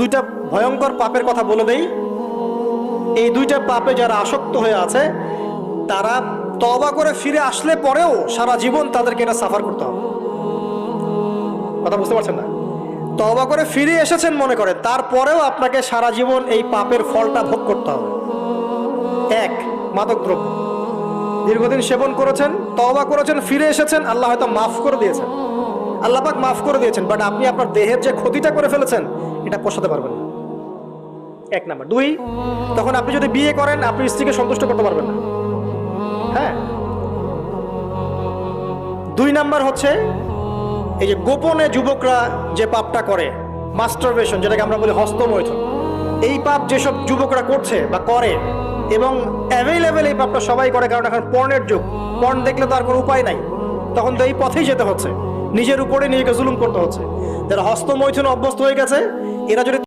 দুইটা ভয়ঙ্কর পাপের কথা বলে দেই। এই দুইটা পাপে যারা আসক্ত হয়ে আছে তারা তওবা করে ফিরে আসলে পরেও সারা জীবন তাদেরকে এটা সাফার করতে হবে। কথা বুঝতে পারছেন না? তওবা করে ফিরে এসেছেন মনে করেন, তারপরেও আপনাকে সারা জীবন এই পাপের ফলটা ভোগ করতে হবে। এক, মাদকদ্রব্য। দীর্ঘদিন সেবন করেছেন, তওবা করেছেন, ফিরে এসেছেন, আল্লাহ হয়তো মাফ করে দিয়েছেন, আল্লাহ পাক মাফ করে দিয়েছেন, বাট আপনি আপনার দেহের যে ক্ষতিটা করে ফেলেছেন এটা পোষাতে পারবেন না। এক নাম্বার। দুই, তখন আপনি যদি বিয়ে করেন আপনি স্ত্রীকে সন্তুষ্ট করতে পারবেন না। হ্যাঁ। দুই নাম্বার হচ্ছে এই যে গোপনে যুবকরা যে পাপটা করে, মাস্টারবেশন, যেটাকে আমরা বলি হস্তমৈথুন, এই পাপ যেসব যুবকরা করছে বা করে, এবং অ্যাভেলেবেল এই পাপটা সবাই করে, কারণ এখন পর্নের যুগ, পর্ন দেখলে তো আর কোনো উপায় নাই, তখন তো এই পথেই যেতে হচ্ছে, নিজের উপরে নিজেকে জুলুম করতে হচ্ছে। যারা হস্তমৈথুন অভ্যস্ত হয়ে গেছে এরা যদি